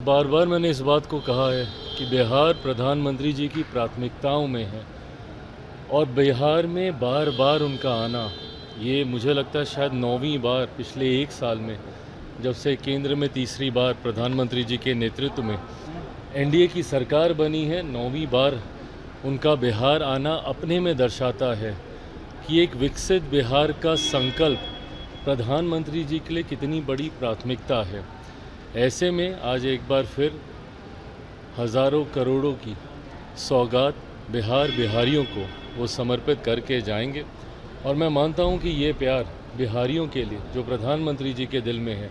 बार बार मैंने इस बात को कहा है कि बिहार प्रधानमंत्री जी की प्राथमिकताओं में है और बिहार में बार बार उनका आना, ये मुझे लगता है शायद 9वीं बार पिछले 1 साल में, जब से केंद्र में तीसरी बार प्रधानमंत्री जी के नेतृत्व में एनडीए की सरकार बनी है, 9वीं बार उनका बिहार आना अपने में दर्शाता है कि एक विकसित बिहार का संकल्प प्रधानमंत्री जी के लिए कितनी बड़ी प्राथमिकता है। ऐसे में आज एक बार फिर हज़ारों करोड़ों की सौगात बिहारियों को वो समर्पित करके जाएंगे और मैं मानता हूँ कि ये प्यार बिहारियों के लिए जो प्रधानमंत्री जी के दिल में है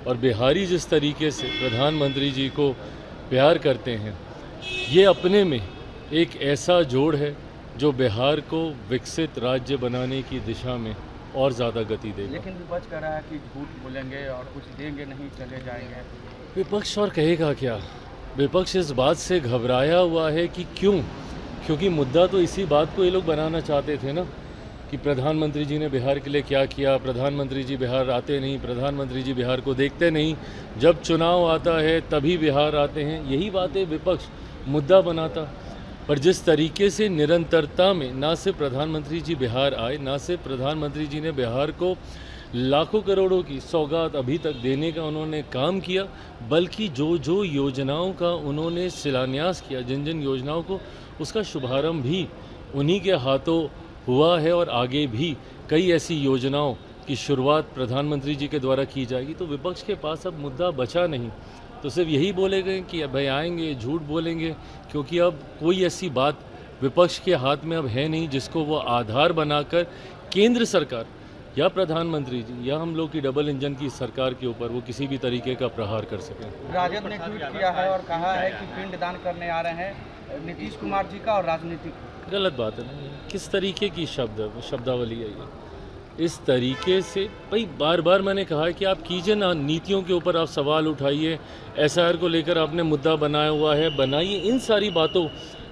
और बिहारी जिस तरीके से प्रधानमंत्री जी को प्यार करते हैं, ये अपने में एक ऐसा जोड़ है जो बिहार को विकसित राज्य बनाने की दिशा में और ज़्यादा गति देगा। लेकिन विपक्ष कह रहा है कि झूठ बोलेंगे और कुछ देंगे नहीं, चले जाएंगे। विपक्ष और कहेगा क्या? विपक्ष इस बात से घबराया हुआ है कि क्योंकि मुद्दा तो इसी बात को ये लोग बनाना चाहते थे ना कि प्रधानमंत्री जी ने बिहार के लिए क्या किया, प्रधानमंत्री जी बिहार आते नहीं, प्रधानमंत्री जी बिहार को देखते नहीं, जब चुनाव आता है तभी बिहार आते हैं। यही बातें विपक्ष मुद्दा बनाता, पर जिस तरीके से निरंतरता में ना सिर्फ प्रधानमंत्री जी बिहार आए, ना सिर्फ प्रधानमंत्री जी ने बिहार को लाखों करोड़ों की सौगात अभी तक देने का उन्होंने काम किया, बल्कि जो योजनाओं का उन्होंने शिलान्यास किया, जिन जिन योजनाओं को, उसका शुभारंभ भी उन्हीं के हाथों हुआ है और आगे भी कई ऐसी योजनाओं की शुरुआत प्रधानमंत्री जी के द्वारा की जाएगी। तो विपक्ष के पास अब मुद्दा बचा नहीं, तो सिर्फ यही बोलेंगे कि भाई आएंगे, झूठ बोलेंगे, क्योंकि अब कोई ऐसी बात विपक्ष के हाथ में अब है नहीं जिसको वो आधार बनाकर केंद्र सरकार या प्रधानमंत्री जी या हम लोग की डबल इंजन की सरकार के ऊपर वो किसी भी तरीके का प्रहार कर सकें। राजद ने ट्वीट किया है और कहा है कि पिंडदान करने आ रहे हैं नीतीश कुमार जी का और राजनीतिक। गलत बात है ना, किस तरीके की शब्दावली है ये? इस तरीके से भाई बार बार मैंने कहा है कि आप कीजिए ना, नीतियों के ऊपर आप सवाल उठाइए, एसआईआर को लेकर आपने मुद्दा बनाया हुआ है, बनाइए, इन सारी बातों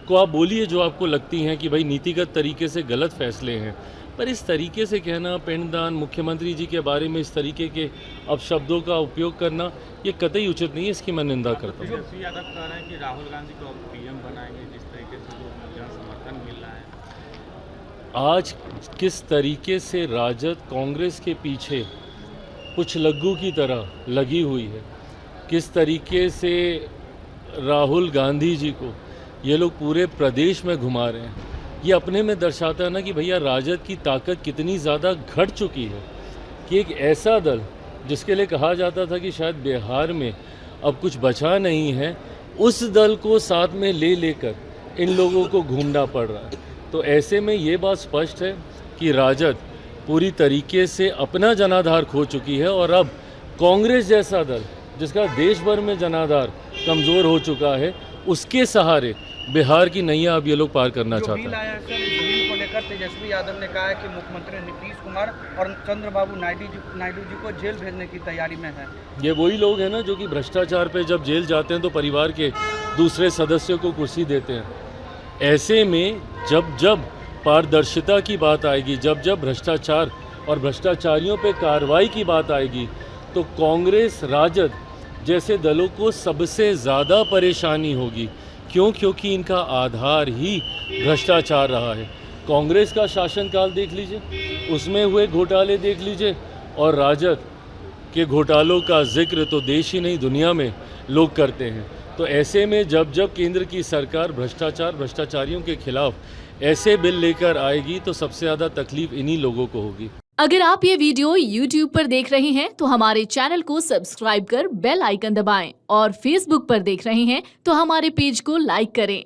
को आप बोलिए जो आपको लगती हैं कि भाई नीतिगत तरीके से गलत फैसले हैं। पर इस तरीके से कहना, पिंडदान, मुख्यमंत्री जी के बारे में इस तरीके के अपशब्दों का उपयोग करना, ये कतई उचित नहीं है, इसकी मैं निंदा करता हूँ। तेजस्वी यादव कह रहे हैं कि राहुल गांधी को पीएम बनाएंगे, जिस तरीके से जो जन समर्थन मिल रहा है। आज किस तरीके से राजद कांग्रेस के पीछे कुछ लग्गू की तरह लगी हुई है, किस तरीके से राहुल गांधी जी को ये लोग पूरे प्रदेश में घुमा रहे हैं, ये अपने में दर्शाता है ना कि भैया राजद की ताकत कितनी ज़्यादा घट चुकी है कि एक ऐसा दल जिसके लिए कहा जाता था कि शायद बिहार में अब कुछ बचा नहीं है, उस दल को साथ में ले लेकर इन लोगों को घूमना पड़ रहा है। तो ऐसे में ये बात स्पष्ट है कि राजद पूरी तरीके से अपना जनाधार खो चुकी है और अब कांग्रेस जैसा दल जिसका देश भर में जनाधार कमज़ोर हो चुका है, उसके सहारे बिहार की नैया अब ये लोग पार करना चाहते हैं। बिल को लेकर तेजस्वी यादव ने कहा है कि मुख्यमंत्री नीतीश कुमार और चंद्रबाबू नायडू जी को जेल भेजने की तैयारी में है। ये वही लोग हैं ना जो कि भ्रष्टाचार पे जब जेल जाते हैं तो परिवार के दूसरे सदस्यों को कुर्सी देते हैं। ऐसे में जब पारदर्शिता की बात आएगी, जब भ्रष्टाचार और भ्रष्टाचारियों पे कार्रवाई की बात आएगी, तो कांग्रेस, राजद जैसे दलों को सबसे ज़्यादा परेशानी होगी। क्योंकि इनका आधार ही भ्रष्टाचार रहा है। कांग्रेस का शासनकाल देख लीजिए, उसमें हुए घोटाले देख लीजिए, और राजद के घोटालों का जिक्र तो देश ही नहीं दुनिया में लोग करते हैं। तो ऐसे में जब केंद्र की सरकार भ्रष्टाचारियों के खिलाफ ऐसे बिल लेकर आएगी तो सबसे ज़्यादा तकलीफ इन्हीं लोगों को होगी। अगर आप ये वीडियो YouTube पर देख रहे हैं तो हमारे चैनल को सब्सक्राइब कर बेल आइकन दबाएं और Facebook पर देख रहे हैं तो हमारे पेज को लाइक करें।